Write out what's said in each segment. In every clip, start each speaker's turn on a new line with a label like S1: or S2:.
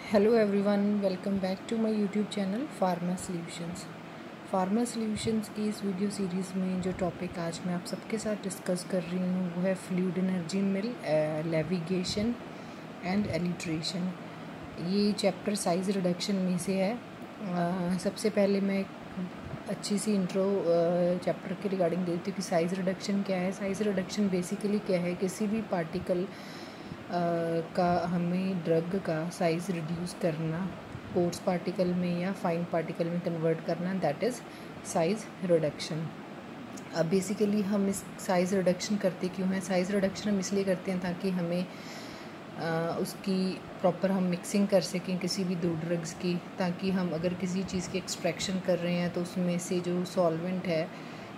S1: Hello everyone, welcome back to my YouTube channel pharma solutions. Pharma solutions की इस video series में जो topic आज मैं आप सबके साथ डिस्कस कर रही हूँ वो है fluid energy mill, navigation and alliteration. ये चैप्टर साइज़ रिडक्शन में से है। सबसे पहले मैं अच्छी सी इंट्रो चैप्टर के रिगार्डिंग देती हूँ कि साइज़ रिडक्शन क्या है। साइज़ रिडक्शन बेसिकली क्या है, किसी भी पार्टिकल का हमें ड्रग का साइज़ रिड्यूस करना, कोर्स पार्टिकल में या फाइन पार्टिकल में कन्वर्ट करना, दैट इज़ साइज़ रिडक्शन। अब बेसिकली हम इस साइज़ रिडक्शन करते क्यों हैं? साइज़ रिडक्शन हम इसलिए करते हैं ताकि हमें उसकी प्रॉपर हम मिक्सिंग कर सकें किसी भी दो ड्रग्स की, ताकि हम अगर किसी चीज़ की एक्सट्रैक्शन कर रहे हैं तो उसमें से जो सॉल्वेंट है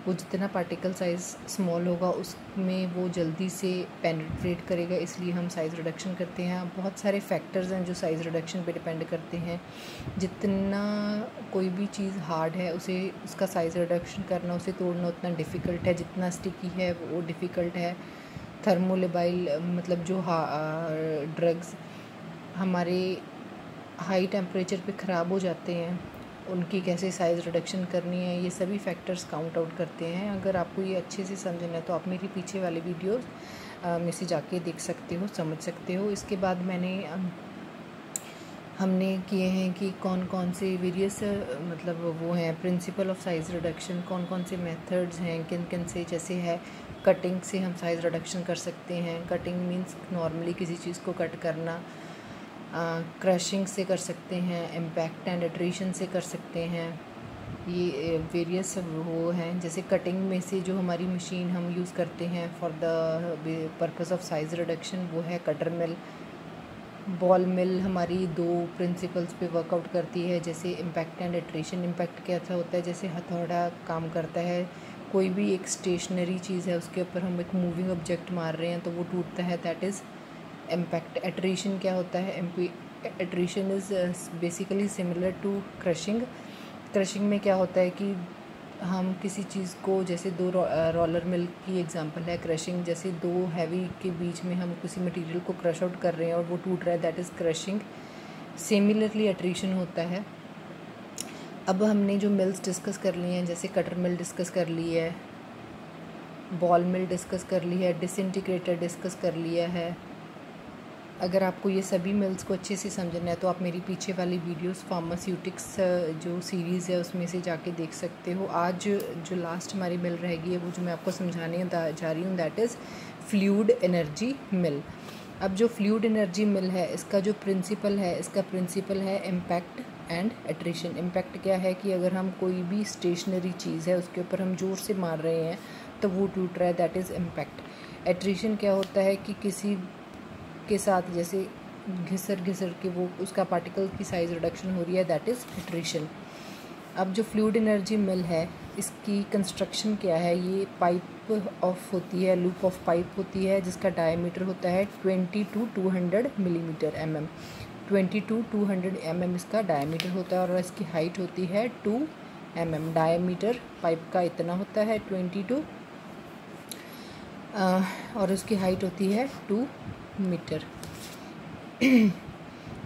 S1: वो जितना पार्टिकल साइज़ स्मॉल होगा उसमें वो जल्दी से पेनिट्रेट करेगा, इसलिए हम साइज़ रिडक्शन करते हैं। बहुत सारे फैक्टर्स हैं जो साइज़ रिडक्शन पे डिपेंड करते हैं। जितना कोई भी चीज़ हार्ड है उसे उसका साइज़ रिडक्शन करना, उसे तोड़ना उतना डिफ़िकल्ट है जितना स्टिकी है वो डिफ़िकल्ट है। थर्मोलेबाइल मतलब जो ड्रग्स हमारे हाई टेम्परेचर पे ख़राब हो जाते हैं, उनकी कैसे साइज़ रिडक्शन करनी है, ये सभी फैक्टर्स काउंट आउट करते हैं। अगर आपको ये अच्छे से समझना है तो आप मेरी पीछे वाले वीडियोस में से जाके देख सकते हो, समझ सकते हो। इसके बाद हमने किए हैं कि कौन कौन से वेरियस मतलब वो हैं प्रिंसिपल ऑफ साइज़ रिडक्शन, कौन कौन से मेथड्स हैं, किन किन से, जैसे है कटिंग से हम साइज़ रिडक्शन कर सकते हैं। कटिंग मीन्स नॉर्मली किसी चीज़ को कट करना। क्रशिंग से कर सकते हैं, इम्पैक्ट एंड एट्रीशन से कर सकते हैं। ये वेरियस वो हैं। जैसे कटिंग में से जो हमारी मशीन हम यूज़ करते हैं for the purpose of size reduction वो है कटर मिल। बॉल मिल हमारी दो प्रिंसिपल्स पे वर्कआउट करती है, जैसे इम्पैक्ट एंड एट्रीशन। इम्पैक्ट कैसा होता है, जैसे हथौड़ा काम करता है, कोई भी एक स्टेशनरी चीज़ है उसके ऊपर हम एक मूविंग ऑब्जेक्ट मार रहे हैं तो वो टूटता है, दैट इज़ इम्पैक्ट। एट्रीशन क्या होता है? Attrition is basically similar to crushing. Crushing में क्या होता है कि हम किसी चीज़ को, जैसे दो रोलर मिल की एग्जांपल है क्रशिंग, जैसे दो हैवी के बीच में हम किसी मटेरियल को क्रश आउट कर रहे हैं और वो टूट रहा है, that is crushing. Similarly attrition होता है। अब हमने जो मिल्स डिस्कस कर ली हैं, जैसे कटर मिल डिस्कस कर ली है, बॉल मिल डिस्कस कर ली है, डिसइंटीग्रेटर डिस्कस कर लिया है। अगर आपको ये सभी मिल्स को अच्छे से समझना है तो आप मेरी पीछे वाली वीडियोस फार्मास्यूटिक्स जो सीरीज़ है उसमें से जाके देख सकते हो। आज जो लास्ट हमारी मिल रहेगी है वो जो मैं आपको समझाने जा रही हूँ, दैट इज़ फ्लूइड एनर्जी मिल। अब जो फ्लूइड एनर्जी मिल है इसका जो प्रिंसिपल है, इसका प्रिंसिपल है इम्पैक्ट एंड एट्रीशन। इम्पैक्ट क्या है कि अगर हम कोई भी स्टेशनरी चीज़ है उसके ऊपर हम ज़ोर से मार रहे हैं तो वो टूट रहा है, दैट इज़ इम्पैक्ट। एट्रीशन क्या होता है कि किसी के साथ जैसे घिसर के वो उसका पार्टिकल की साइज़ रिडक्शन हो रही है, दैट इज़ एट्रीशन। अब जो फ्लूइड एनर्जी मिल है इसकी कंस्ट्रक्शन क्या है, ये पाइप ऑफ होती है, लूप ऑफ पाइप होती है जिसका डायमीटर होता है 20 to 200 millimetre mm। 20 to 200 mm इसका डायमीटर होता है और इसकी हाइट होती है 2 mm। डायमीटर पाइप का इतना होता है 20 to और उसकी हाइट होती है 2 मीटर।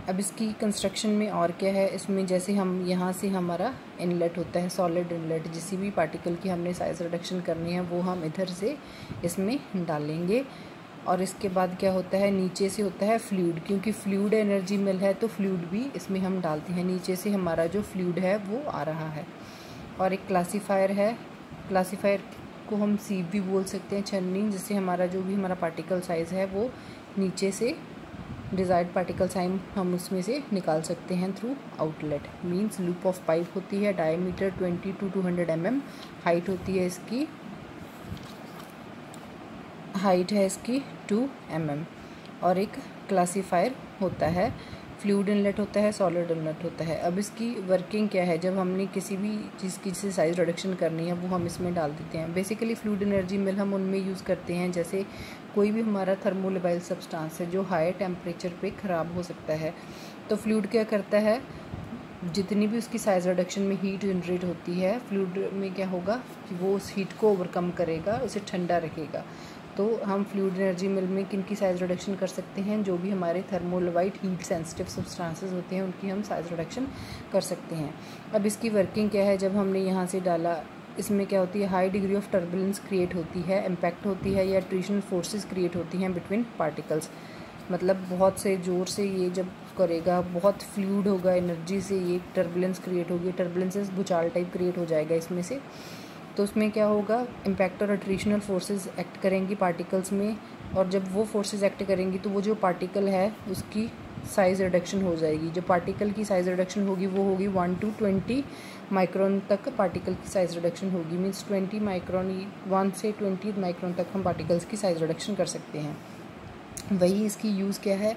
S1: अब इसकी कंस्ट्रक्शन में और क्या है, इसमें जैसे हम यहाँ से हमारा इनलेट होता है, सॉलिड इनलेट, जिस भी पार्टिकल की हमने साइज़ रिडक्शन करनी है वो हम इधर से इसमें डालेंगे। और इसके बाद क्या होता है, नीचे से होता है फ्लूइड, क्योंकि फ्लूइड एनर्जी मिल है तो फ्लूइड भी इसमें हम डालते हैं। नीचे से हमारा जो फ्लूइड है वो आ रहा है। और एक क्लासीफायर है, क्लासीफायर को हम सीव भी बोल सकते हैं, छन्नी, जिससे हमारा जो भी हमारा पार्टिकल साइज़ है वो नीचे से डिज़ायर्ड पार्टिकल साइज हम उसमें से निकाल सकते हैं through outlet. Means loop of pipe होती है, डायमीटर 20 to 200 mm, हाइट होती है इसकी 2 mm। और एक क्लासीफायर होता है, फ्लूइड इनलेट होता है, सॉलिड इनलेट होता है। अब इसकी वर्किंग क्या है, जब हमने किसी भी चीज़ की से साइज़ रिडक्शन करनी है वो हम इसमें डाल देते हैं। बेसिकली फ्लूइड एनर्जी मिल हम उनमें यूज़ करते हैं जैसे कोई भी हमारा थर्मोलेबाइल सब्सटेंस है जो हाई टेम्परेचर पे ख़राब हो सकता है, तो फ्लूइड क्या करता है, जितनी भी उसकी साइज़ रिडक्शन में हीट जनरेट होती है, फ्लूइड में क्या होगा कि वो उस हीट को ओवरकम करेगा, उसे ठंडा रखेगा। तो हम फ्लूइड एनर्जी मिल में किन की साइज़ रिडक्शन कर सकते हैं, जो भी हमारे थर्मोलवाइट हीट सेंसिटिव सब्सटेंसेस होते हैं उनकी हम साइज़ रिडक्शन कर सकते हैं। अब इसकी वर्किंग क्या है, जब हमने यहाँ से डाला इसमें क्या होती है, high degree of turbulence create होती है, इम्पैक्ट होती है या ट्रीशनल फोर्सेस क्रिएट होती हैं बिटवीन पार्टिकल्स। मतलब बहुत से ज़ोर से ये जब करेगा, बहुत फ्लूइड होगा, एनर्जी से ये टर्बुलेंस क्रिएट होगी, टर्बुलेंसेस भूचाल टाइप क्रिएट हो जाएगा इसमें से। तो उसमें क्या होगा, इम्पैक्ट और अट्रीशनल फोर्सेस एक्ट करेंगी पार्टिकल्स में, और जब वो फोर्सेस एक्ट करेंगी तो वो जो पार्टिकल है उसकी साइज़ रिडक्शन हो जाएगी। जो पार्टिकल की साइज़ रिडक्शन होगी वो होगी 1 to 20 माइक्रोन तक पार्टिकल की साइज़ रिडक्शन होगी। मीन्स 20 माइक्रोन, 1 से 20 माइक्रोन तक हम पार्टिकल्स की साइज़ रिडक्शन कर सकते हैं। वही इसकी यूज़ क्या है,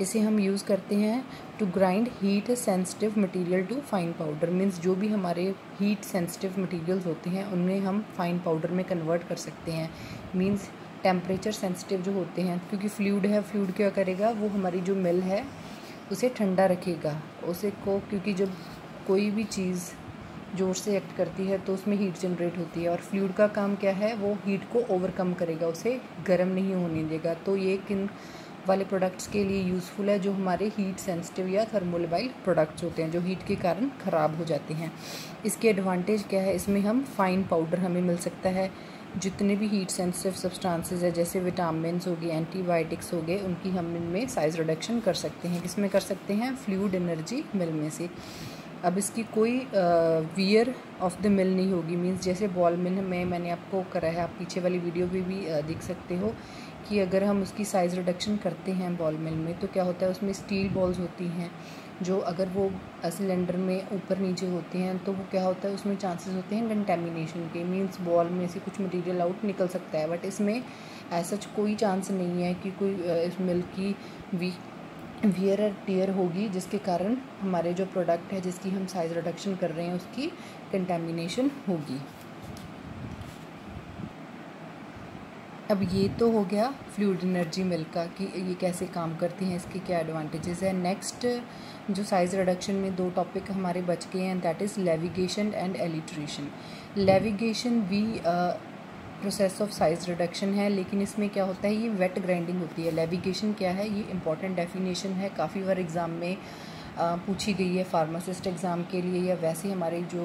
S1: इसे हम यूज़ करते हैं to grind heat sensitive material to fine powder. Means जो भी हमारे हीट सेंसिटिव मटेरियल्स होते हैं उनमें हम फाइन पाउडर में कन्वर्ट कर सकते हैं। मीन्स टेम्परेचर सेंसिटिव जो होते हैं, क्योंकि फ्लूइड है, फ्लूइड क्या करेगा, वो हमारी जो मिल है उसे ठंडा रखेगा, उसे को, क्योंकि जब कोई भी चीज़ ज़ोर से एक्ट करती है तो उसमें हीट जनरेट होती है, और फ्लूइड का काम क्या है, वो हीट को ओवरकम करेगा, उसे गर्म नहीं होने देगा। तो ये किन वाले प्रोडक्ट्स के लिए यूज़फुल है, जो हमारे हीट सेंसिटिव या थर्मोलवाइल प्रोडक्ट्स होते हैं जो हीट के कारण ख़राब हो जाते हैं। इसके एडवांटेज क्या है, इसमें हम फाइन पाउडर हमें मिल सकता है। जितने भी हीट सेंसिटिव सब्सटेंसेस है, जैसे विटामिन्स हो गए, एंटीबायोटिक्स हो गए, उनकी हम इनमें साइज़ रिडक्शन कर सकते हैं। किसमें कर सकते हैं, फ्लूइड एनर्जी मिल में से। अब इसकी कोई वियर ऑफ द मिल नहीं होगी। मींस जैसे बॉल मिल में मैंने आपको करा है, आप पीछे वाली वीडियो में भी देख सकते हो कि अगर हम उसकी साइज़ रिडक्शन करते हैं बॉल मिल में तो क्या होता है, उसमें स्टील बॉल्स होती हैं जो अगर वो सिलेंडर में ऊपर नीचे होते हैं तो वो क्या होता है, उसमें चांसेस होते हैं कंटेमिनेशन के। मींस बॉल में से कुछ मटेरियल आउट निकल सकता है, बट इसमें ऐसा कोई चांस नहीं है कि कोई इस मिल की वियर और टियर होगी जिसके कारण हमारे जो प्रोडक्ट है जिसकी हम साइज़ रिडक्शन कर रहे हैं उसकी कंटेमिनेशन होगी। अब ये तो हो गया फ्लूइड एनर्जी मिल का कि ये कैसे काम करती हैं, इसके क्या एडवांटेजेस है। नेक्स्ट जो साइज़ रिडक्शन में दो टॉपिक हमारे बच गए हैं, that is levigation and alliteration. Levigation भी प्रोसेस ऑफ साइज़ रिडक्शन है, लेकिन इसमें क्या होता है, ये वेट ग्राइंडिंग होती है। लेविगेशन क्या है, ये इंपॉर्टेंट डेफिनेशन है, काफ़ी बार एग्ज़ाम में पूछी गई है, फार्मासिस्ट एग्ज़ाम के लिए या वैसे हमारे जो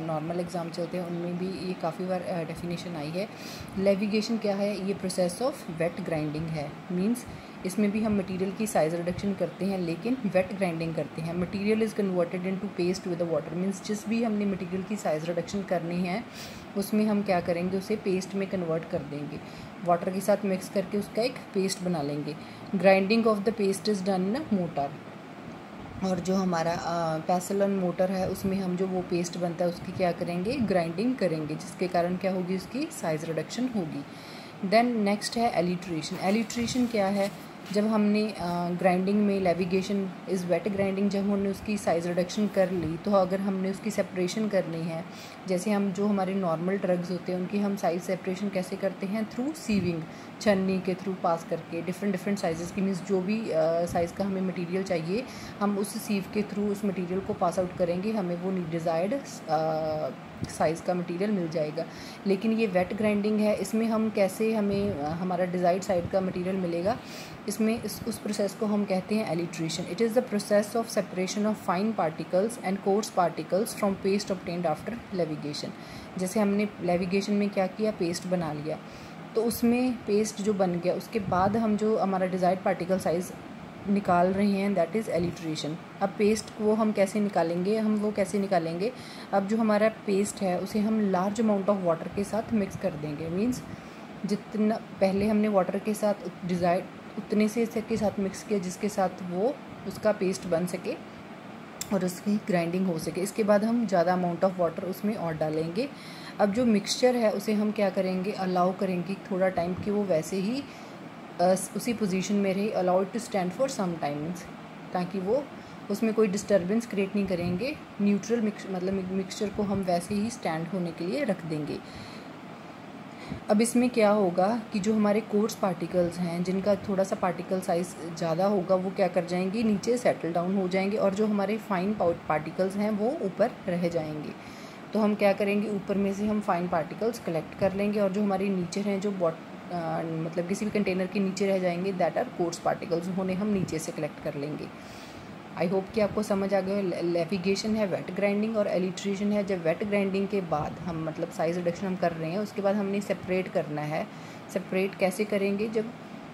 S1: नॉर्मल एग्ज़ाम चलते हैं उनमें भी ये काफ़ी बार डेफिनेशन आई है। लेविगेशन क्या है, ये प्रोसेस ऑफ वेट ग्राइंडिंग है। मींस इसमें भी हम मटेरियल की साइज़ रिडक्शन करते हैं लेकिन वेट ग्राइंडिंग करते हैं। Material is converted into paste with water. Means जिस भी हमने मटेरियल की साइज़ रिडक्शन करनी है उसमें हम क्या करेंगे, उसे पेस्ट में कन्वर्ट कर देंगे, वाटर के साथ मिक्स करके उसका एक पेस्ट बना लेंगे। Grinding of the paste is done in motor, और जो हमारा पैसेलन मोटर है उसमें हम जो वो पेस्ट बनता है उसकी क्या करेंगे, ग्राइंडिंग करेंगे, जिसके कारण क्या होगी, उसकी साइज़ रिडक्शन होगी। देन नेक्स्ट है एलिट्रेशन। एलिट्रेशन क्या है, जब हमने ग्राइंडिंग में लेविगेशन इज़ वेट ग्राइंडिंग, जब हमने उसकी साइज़ रिडक्शन कर ली तो अगर हमने उसकी सेपरेशन करनी है, जैसे हम जो हमारे नॉर्मल ड्रग्स होते हैं उनकी हम साइज़ सेपरेशन कैसे करते हैं, थ्रू सीविंग, छन्नी के थ्रू पास करके डिफरेंट साइज़ की। मीन्स जो भी साइज़ का हमें मटेरियल चाहिए हम उस सीव के थ्रू उस मटेरियल को पास आउट करेंगे, हमें वो डिज़ायर्ड साइज़ का मटेरियल मिल जाएगा। लेकिन ये वेट ग्राइंडिंग है, इसमें हम कैसे हमें हमारा डिज़ायर्ड साइज़ का मटेरियल मिलेगा, इसमें उस प्रोसेस को हम कहते हैं alliteration. It is the process of separation of fine particles and course particles from paste obtained after levigation. जैसे हमने लेविगेशन में क्या किया, पेस्ट बना लिया, तो उसमें पेस्ट जो बन गया उसके बाद हम जो हमारा डिज़ायर्ड पार्टिकल साइज़ निकाल रहे हैं दैट इज़ एलिट्रेशन। अब पेस्ट को हम कैसे निकालेंगे, हम वो कैसे निकालेंगे, अब जो हमारा पेस्ट है उसे हम लार्ज अमाउंट ऑफ वाटर के साथ मिक्स कर देंगे। मीन्स जितना पहले हमने वाटर के साथ डिज़ायर्ड उतने से के साथ मिक्स किया जिसके साथ वो उसका पेस्ट बन सके और उसकी ग्राइंडिंग हो सके। इसके बाद हम ज़्यादा अमाउंट ऑफ वाटर उसमें और डालेंगे। अब जो मिक्सचर है उसे हम क्या करेंगे, अलाउ करेंगे थोड़ा टाइम कि वो वैसे ही उसी पोजीशन में रहे, allow it to stand for some times, ताकि वो उसमें कोई डिस्टर्बेंस क्रिएट नहीं करेंगे। न्यूट्रल मतलब मिक्सचर को हम वैसे ही स्टैंड होने के लिए रख देंगे। अब इसमें क्या होगा कि जो हमारे कोर्स पार्टिकल्स हैं जिनका थोड़ा सा पार्टिकल साइज़ ज़्यादा होगा वो क्या कर जाएंगे, नीचे सेटल डाउन हो जाएंगे, और जो हमारे फाइन पार्टिकल्स हैं वो ऊपर रह जाएंगे। तो हम क्या करेंगे, ऊपर में से हम फाइन पार्टिकल्स कलेक्ट कर लेंगे, और जो हमारे नीचे हैं जो मतलब किसी भी कंटेनर के नीचे रह जाएंगे, दैट आर कोर्स पार्टिकल्स, उन्हें हम नीचे से कलेक्ट कर लेंगे। आई होप कि आपको समझ आ गया। लेफिगेशन है वेट ग्राइंडिंग और एलिट्रेशन है। जब वेट ग्राइंडिंग के बाद हम मतलब साइज़ रिडक्शन हम कर रहे हैं, उसके बाद हमने सेपरेट करना है। सेपरेट कैसे करेंगे? जब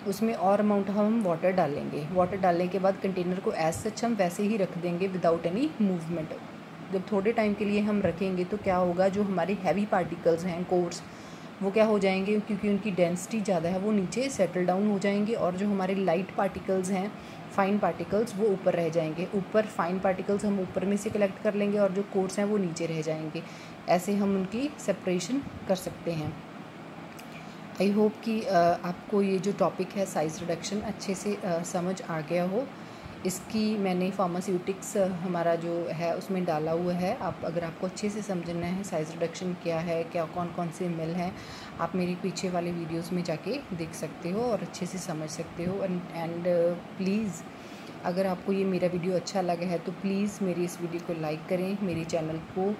S1: उसमें और अमाउंट हम वाटर डालेंगे। वाटर डालने के बाद कंटेनर को एज सच हम वैसे ही रख देंगे विदाउट एनी मूवमेंट। जब थोड़े टाइम के लिए हम रखेंगे तो क्या होगा, जो हमारे हैवी पार्टिकल्स हैं कोर्स, वो क्या हो जाएंगे, क्योंकि उनकी डेंसिटी ज़्यादा है, वो नीचे सेटल डाउन हो जाएंगे, और जो हमारे लाइट पार्टिकल्स हैं, फाइन पार्टिकल्स, वो ऊपर रह जाएंगे। ऊपर फाइन पार्टिकल्स हम ऊपर में से कलेक्ट कर लेंगे और जो कोर्स हैं वो नीचे रह जाएंगे। ऐसे हम उनकी सेपरेशन कर सकते हैं। आई होप कि आपको ये जो टॉपिक है साइज़ रिडक्शन अच्छे से समझ आ गया हो। इसकी मैंने फार्मास्यूटिक्स हमारा जो है उसमें डाला हुआ है। आप अगर आपको अच्छे से समझना है साइज़ रिडक्शन क्या है, क्या कौन कौन से मिल हैं, आप मेरी पीछे वाले वीडियोस में जाके देख सकते हो और अच्छे से समझ सकते हो। एंड प्लीज़, अगर आपको ये मेरा वीडियो अच्छा लगा है तो प्लीज़ मेरी इस वीडियो को लाइक करें, मेरे चैनल को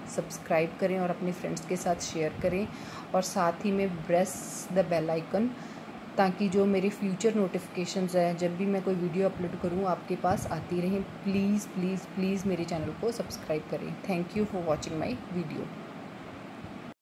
S1: सब्सक्राइब करें और अपने फ्रेंड्स के साथ शेयर करें, और साथ ही में प्रेस द बेल आइकन, ताकि जो मेरे फ्यूचर नोटिफिकेशंस हैं, जब भी मैं कोई वीडियो अपलोड करूं, आपके पास आती रहें। प्लीज़ प्लीज़ प्लीज़ मेरे चैनल को सब्सक्राइब करें। Thank you for watching my video.